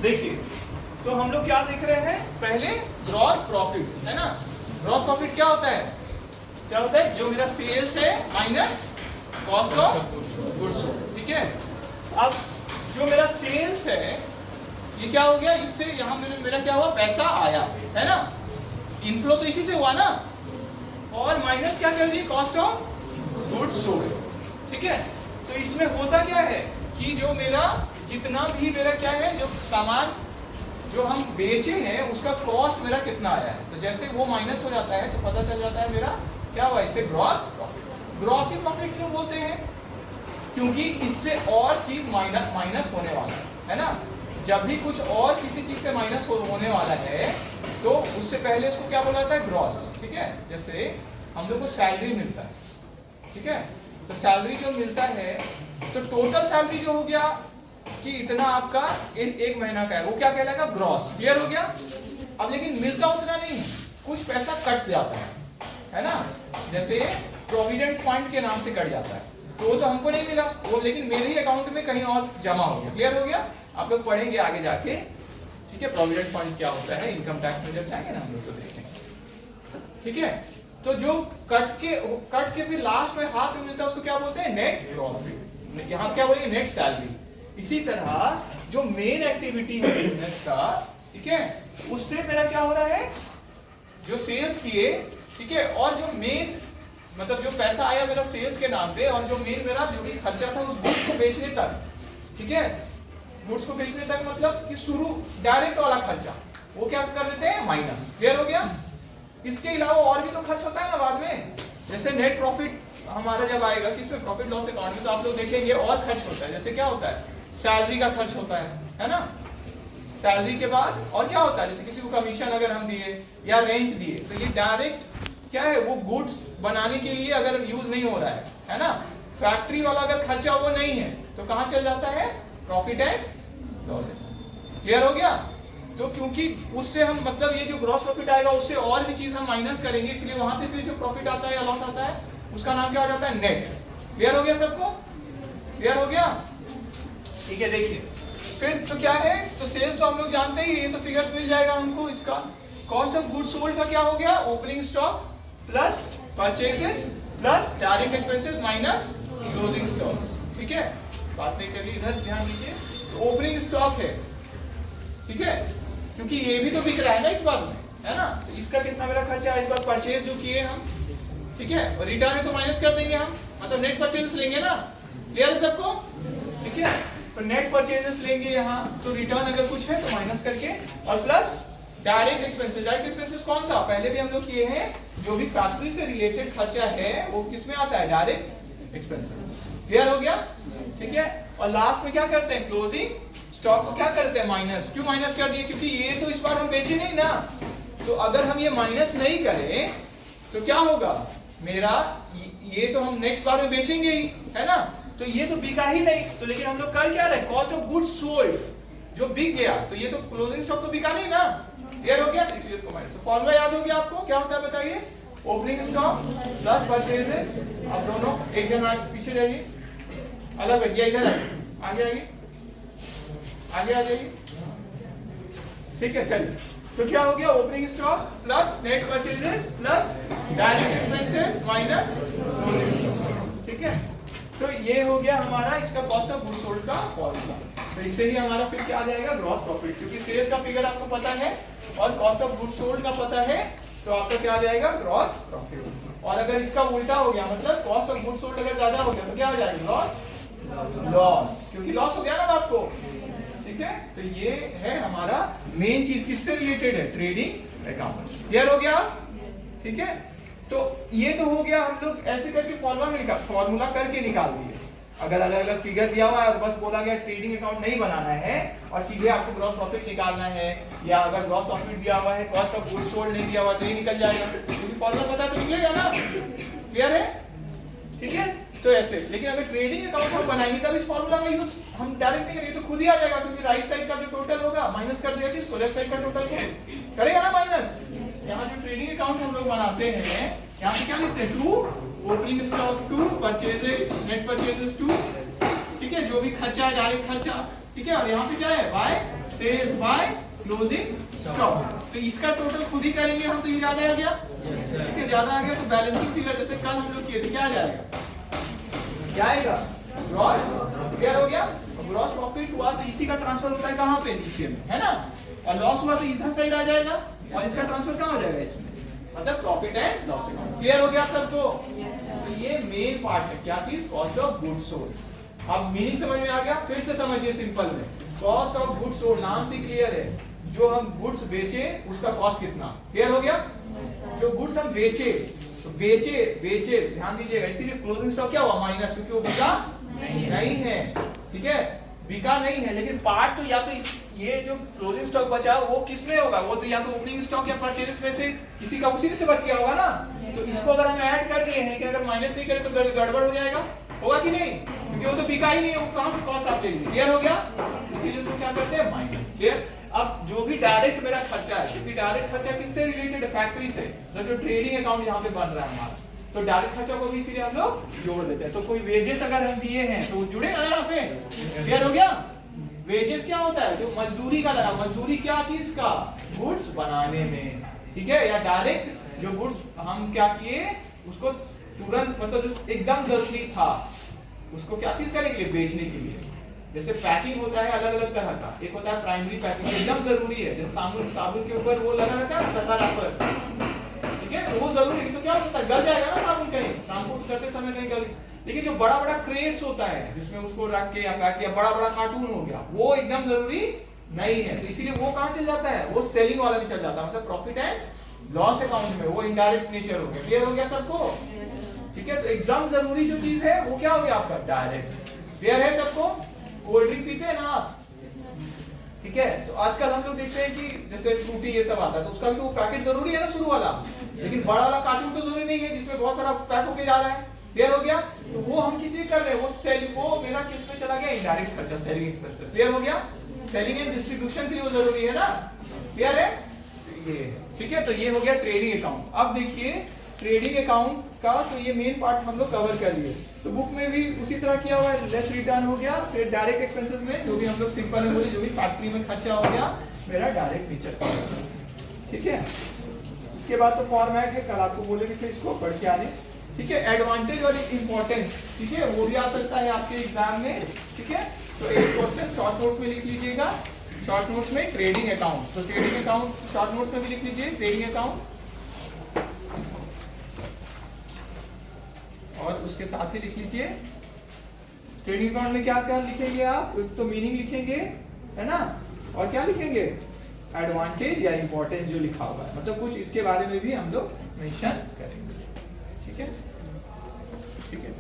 देखिए, तो हम लोग क्या देख रहे हैं, पहले ग्रॉस प्रॉफिट है ना। ग्रॉस प्रॉफिट क्या होता है, क्या होता है, जो मेरा सेल्स है minus cost of goods sold, ठीक है। अब जो मेरा सेल्स है ये क्या हो गया, इससे यहाँ मेरा क्या हुआ, पैसा आया है ना, इनफ्लो तो इसी से हुआ ना, और माइनस क्या कर दिए, कॉस्ट ऑफ गुड्स सोल्ड, ठीक है। तो इसमें होता क्या है कि जो मेरा जितना भी मेरा क्या है, जो सामान जो हम बेचे हैं उसका कॉस्ट मेरा कितना आया है, तो जैसे वो माइनस हो जाता है तो पता चल जाता है मेरा क्या हुआ, इससे ग्रॉस प्रॉफिट। ग्रॉस ही प्रॉफिट क्यों बोलते हैं, क्योंकि इससे और चीज माइनस होने वाला है ना। जब भी कुछ और किसी चीज से माइनस होने वाला है तो उससे पहले उसको क्या बोला जाता है, ग्रॉस, ठीक है। जैसे हम लोग को सैलरी मिलता है, ठीक है, तो सैलरी जो मिलता है तो टोटल सैलरी जो हो गया कि इतना आपका एक महीना का है, वो क्या कहलाएगा, ग्रॉस। क्लियर हो गया। अब लेकिन मिलता उतना नहीं, कुछ पैसा कट जाता है ना, जैसे प्रोविडेंट फंड के नाम से कट जाता है, तो वो तो हमको नहीं मिला, वो लेकिन मेरे ही अकाउंट में कहीं और जमा हो गया। क्लियर हो गया, आप लोग पढ़ेंगे आगे जाके, ठीक है, प्रोविडेंट फंड क्या होता है, इनकम टैक्स में जब जाएंगे ना हम लोग तो देखेंगे, ठीक है। तो जो कट के फिर लास्ट में हाथ में मिलता है उसको क्या बोलते हैं, नेट प्रॉफिट। यहाँ क्या बोलेंगे, नेट सैलरी। इसी तरह जो मेन एक्टिविटी है बिजनेस का, ठीक है, उससे मेरा क्या हो रहा है, जो सेल्स किए, ठीक है, और जो मेन मतलब जो पैसा आया मेरा सेल्स के नाम पे, और जो मेन मेरा जो भी खर्चा था उस गुड्स को बेचने तक, ठीक है, गुड्स को बेचने तक मतलब कि शुरू डायरेक्ट वाला खर्चा वो क्या कर देते हैं, माइनस। क्लियर हो गया। इसके अलावा और भी तो खर्च होता है ना बाद में, जैसे नेट प्रॉफिट हमारा जब आएगा किसमें, प्रॉफिट लॉस अकाउंट में, तो आप लोग देखेंगे और खर्च होता है। जैसे क्या होता है, सैलरी का खर्च होता है ना, सैलरी के बाद और क्या होता है, जैसे किसी को कमीशन अगर हम दिए या रेंट दिए, तो ये डायरेक्ट क्या है, वो गुड्स बनाने के लिए अगर यूज नहीं हो रहा है ना, फैक्ट्री वाला अगर खर्चा वो नहीं है तो कहां चल जाता है, प्रॉफिट एंड लॉस। क्लियर हो गया। तो क्योंकि उससे हम मतलब ये जो ग्रॉस प्रॉफिट आएगा उससे और भी चीज हम माइनस करेंगे, इसलिए वहां पे फिर जो प्रॉफिट आता है या लॉस आता है उसका नाम क्या हो जाता है, नेट। क्लियर हो गया सबको, क्लियर हो गया, ठीक है। देखिए फिर तो क्या है, तो सेल्स तो हम लोग जानते ही, ये तो फिगर्स मिल जाएगा हमको। इसका कॉस्ट ऑफ गुड्स सोल्ड का क्या हो गया, opening stock plus purchases plus direct expenses minus closing stock, ठीक है। बात नहीं करिए, इधर ध्यान दीजिए। तो ओपनिंग स्टॉक है, ठीक है, क्योंकि ये भी तो बिक रहा है ना इस बार में, है ना, तो इसका कितना मेरा खर्चा है, इस बार परचेज जो किए हम, ठीक है, और रिटर्न में तो माइनस कर देंगे हम, मतलब नेट परचेज लेंगे ना। क्लियर है सबको, ठीक है। तो नेट परचेजेस लेंगे यहाँ, तो रिटर्न अगर कुछ है तो माइनस करके, और plus direct expenses. Direct expenses कौन सा, पहले भी हम लोग किए हैं, जो भी फैक्ट्री से रिलेटेड खर्चा है वो किस में आता है, डायरेक्ट एक्सपेंसेस। क्लियर हो गया, ठीक है। और लास्ट में क्या करते हैं, क्लोजिंग स्टॉक को क्या करते हैं, माइनस। क्यों माइनस कर दिए, क्योंकि ये तो इस बार हम बेचे नहीं ना, तो अगर हम ये माइनस नहीं करें तो क्या होगा, मेरा ये तो हम नेक्स्ट बार में बेचेंगे ही, है ना, तो ये तो बिका ही नहीं, तो लेकिन हम लोग कर क्या रहे, कॉस्ट ऑफ गुड्स सोल्ड जो बिक गया, तो ये तो क्लोजिंग स्टॉक तो बिका नहीं ना। क्लियर हो गया, इसलिए इसको माइनस। तो फॉर्मूला याद हो गया आपको, क्या होता है बताइए, ओपनिंग स्टॉक प्लस परचेजेस। अब दोनों एक जन पीछे रहिए, अलग बैठिए, इधर आगे आइए, आगे आ जाइए, ठीक है। चलिए, तो क्या हो गया, opening stock plus net purchases plus direct expenses minus closing stock, ठीक है। तो ये हो गया हमारा इसका कॉस्ट ऑफ गुड्स सोल्ड का फॉर्मूला। तो इससे ही हमारा फिर क्या आ जाएगा, ग्रॉस प्रॉफिट, क्योंकि सेल्स का फिगर आपको पता है और कॉस्ट ऑफ गुड्स सोल्ड का पता है, तो आपका क्या आ जाएगा, ग्रॉस प्रॉफिट। और अगर इसका उल्टा हो गया, मतलब कॉस्ट ऑफ गुड्स सोल्ड अगर ज्यादा हो गया तो क्या हो जाएगा, ग्रॉस लॉस, क्योंकि लॉस हो गया ना आपको, ठीक है। तो ये है हमारा मेन चीज, किससे रिलेटेड है, ट्रेडिंग अकाउंट। क्लियर हो गया, ठीक है। तो ये तो हो गया, हम लोग ऐसे करके फॉर्मूला करके निकाल दिए। अगर अलग अलग फिगर दिया हुआ है और बस बोला गया ट्रेडिंग अकाउंट नहीं बनाना है और सीधे आपको ग्रॉस प्रॉफिट निकालना है, या अगर ग्रॉस प्रॉफिट दिया हुआ है, कॉस्ट ऑफ गुड्स सोल्ड नहीं दिया हुआ तो ये निकल जाएगा, क्योंकि फॉर्मूला पता तो निकलेगा ना। क्लियर है, ठीक है। तो ऐसे, लेकिन अगर ट्रेडिंग अकाउंट हम बनाएंगे तब इस फॉर्मूला का यूज हम डायरेक्ट नहीं करेंगे, तो खुद ही आ जाएगा, क्योंकि राइट साइड का जो टोटल होगा माइनस कर देगा किसको, लेफ्ट साइड का टोटल को करेगा ना माइनस। यहाँ जो ट्रेडिंग अकाउंट हम लोग बनाते हैं, यहाँ पे क्या लिखते हैं, to opening stock, to purchases net purchases, to, ठीक है, जो भी खर्चा है डायरेक्ट खर्चा, ठीक है, और यहाँ पे क्या है, by sales by closing stock. तो इसका टोटल खुद ही करेंगे हम, तो ये ज्यादा आ गया, ठीक है, ज्यादा आ गया। तो बैलेंसिंग फिगर जैसे कल हम लोग किए थे, क्या जाएगा, क्या आएगा, ग्रॉस, क्लियर हो गया। ग्रॉस प्रॉफिट हुआ तो इसी का ट्रांसफर होता है कहां पे, नीचे में, है ना, और लॉस हुआ तो इधर साइड आ जाएगा, और इसका ट्रांसफर कहां हो जाएगा, इसमें, मतलब profit and loss account. Clear हो गया सबको। तो ये मेन पार्ट है, क्या चीज, कॉस्ट ऑफ गुड्स सोल्ड। अब मीनिंग समझ में आ गया, फिर से समझिए सिंपल में। कॉस्ट ऑफ गुड्स सोल्ड नाम से क्लियर है, जो हम गुड्स बेचे उसका कॉस्ट कितना, क्लियर हो गया। जो गुड्स हम बेचे, तो बेचे ध्यान दीजिएगा, इसीलिए क्लोजिंग स्टॉक क्या हुआ, माइनस, क्योंकि वो बिका नहीं है, ठीक है, बिका नहीं है। लेकिन पार्ट तो या तो ये जो क्लोजिंग स्टॉक बचा वो किस में होगा, वो तो या तो ओपनिंग स्टॉक या परचेज में से किसी का उसी से बच गया होगा ना। तो इसको अगर हम ऐड कर दिए हैं, लेकिन अगर माइनस नहीं करें तो गड़बड़ हो जाएगा, होगा कि नहीं, क्योंकि वो तो बिका ही नहीं है, वो कहां से कॉस्ट आप लेंगे, क्लियर हो गया। इसीलिए उसको क्या करते हैं, माइनस, क्लियर। अब जो भी डायरेक्ट मेरा खर्चा है, क्योंकि डायरेक्ट खर्चा किससे रिलेटेड है, फैक्ट्री से, जो ट्रेडिंग अकाउंट यहाँ पे बन रहा है हमारा, तो डायरेक्ट खर्चा को भी इसीलिए हम लोग जोड़ देते हैं। तो कोई वेजेस अगर हम दिए हैं तो जुड़ेगा ना यहाँ पे, क्लियर हो गया। वेजेस क्या होता है, जो मजदूरी का लगा, मजदूरी क्या चीज का, गुड्स बनाने में, ठीक है, या डायरेक्ट जो गुड्स हम क्या किए उसको तुरंत, मतलब जो एकदम जरूरी था उसको क्या चीज करने के लिए, बेचने के लिए। जैसे पैकिंग होता है अलग अलग तरह का, एक होता है प्राइमरी पैकिंग, एकदम जरूरी है, जैसे साबुन के ऊपर वो लगा रहता है टका रैपर, ठीक है, तो वो जरूरी है, तो क्या होता है, गल जाएगा ना साबुन, कहीं ट्रांसपोर्ट करते समय कहीं गल। लेकिन जो बड़ा बड़ा क्रेट्स होता है जिसमें उसको रख के या पैक किया, बड़ा बड़ा कार्टून हो गया, वो एकदम जरूरी नहीं है, तो इसीलिए वो कहां चल जाता है, वो सेलिंग वाला में चल जाता है, मतलब प्रॉफिट एंड लॉस अकाउंट में, वो इनडायरेक्ट नेचर हो गया, क्लियर हो गया सबको, ठीक है। तो एकदम जरूरी जो चीज है वो क्या हो गया आपका, डायरेक्ट, क्लियर है सबको। कोल्ड ड्रिंक पीते हैं ना आप, ठीक है, तो आजकल हम लोग देखते हैं कि जैसे फ्रूटी ये सब आता है, तो उसका भी तो पैकेट जरूरी है ना, शुरू वाला, लेकिन बड़ा वाला कार्टून तो जरूरी नहीं है जिसमें बहुत सारा पैक होके जा रहा है, क्लियर हो गया। तो वो हम किस लिए कर रहे हैं, वो सेल, वो मेरा किस में चला गया, इनडायरेक्ट खर्चा, सेलिंग एक्सपेंसेस, क्लियर हो गया। सेलिंग एंड डिस्ट्रीब्यूशन के लिए वो जरूरी है ना, क्लियर है, ये ठीक है। तो ये हो गया ट्रेडिंग अकाउंट। अब देखिए ट्रेडिंग अकाउंट का, तो ये मेन पार्ट हम लोग कवर कर लिए। तो बुक में भी उसी तरह किया हुआ है, लेस रिटर्न हो गया, फिर डायरेक्ट एक्सपेंसेस में जो भी हम लोग सिंपल में बोले, जो भी फैक्ट्री में खर्चा हो गया मेरा डायरेक्ट नेचर, ठीक है। इसके बाद तो फॉर्मेट है, कल आपको बोले भी थे इसको पढ़ के आने, ठीक है। एडवांटेज और इंपॉर्टेंस, ठीक है, वो भी आ सकता है आपके एग्जाम में, ठीक है। तो एक क्वेश्चन शॉर्ट नोट्स में लिख लीजिएगा, शॉर्ट नोट्स में ट्रेडिंग अकाउंट, तो ट्रेडिंग अकाउंट शॉर्ट नोट्स में भी लिख लीजिए, ट्रेडिंग अकाउंट, और उसके साथ ही लिख लीजिए ट्रेडिंग अकाउंट में क्या क्या लिखेंगे आप, एक तो मीनिंग लिखेंगे, है ना, और क्या लिखेंगे, एडवांटेज या इंपॉर्टेंस जो लिखा हुआ है, मतलब कुछ इसके बारे में भी हम लोग मेंशन करेंगे, ठीक है, ठीक है।